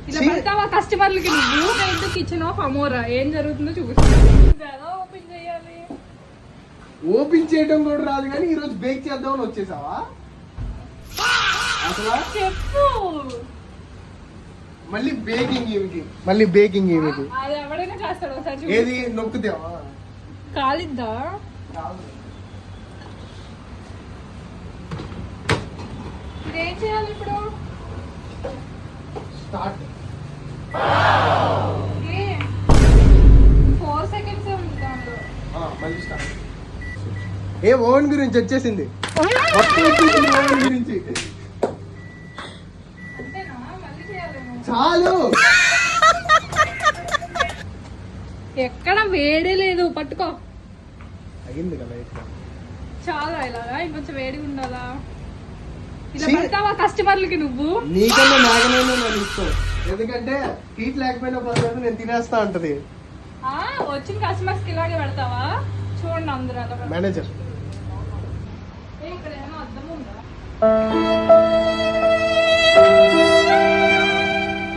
ఇలా పెడతావా కస్టమర్లకి? నువ్వు కిచెన్ ఆఫ్ అమోరా ఏం జరుగుతుందో చూపిస్తా. ఎలా ఓపెన్ చేయాలి? ఓపెన్ చేయడం కూడా రాదు కానీ ఈ రోజు బేక్ చేద్దామని వచ్చేసావా అసలు? చెప్పు. మళ్ళీ బేకింగ్ ఏమిటి? అది ఎవడైనా చేస్తాడు. ఒకసారి ఏది నొక్కుతావా? కాలిద్దా? ఇదేం చేయాలి ఇప్పుడు? స్టార్ట్. 4 seconds ఉంది దానిలో. మళ్ళీ స్టార్ట్. ఏ ఓవెన్ గురించి వచ్చేసింది. ఓవెన్ గురించి అంతేనా? మళ్ళీ చేయాలేమో. చాలు. ఎక్కడ వేడే లేదు. పట్టుకో. అయింది కదా. చాలా ఇలాగా ఇంకొంచెం వేడిగా ఉండాలా? ఇలా పెడతావా కస్టమర్లకి? నువ్వు నీకన్నా నాగనైనా నేను ఇస్తాను. ఎందుకంటే హీట్ లేకపోయినా పర్లేదు, నేను తినేస్తా ఉంటది. వచ్చిన కస్టమర్స్ కి ఇలాగే పెడతావా? చూడండి అందరూ అలా మేనేజర్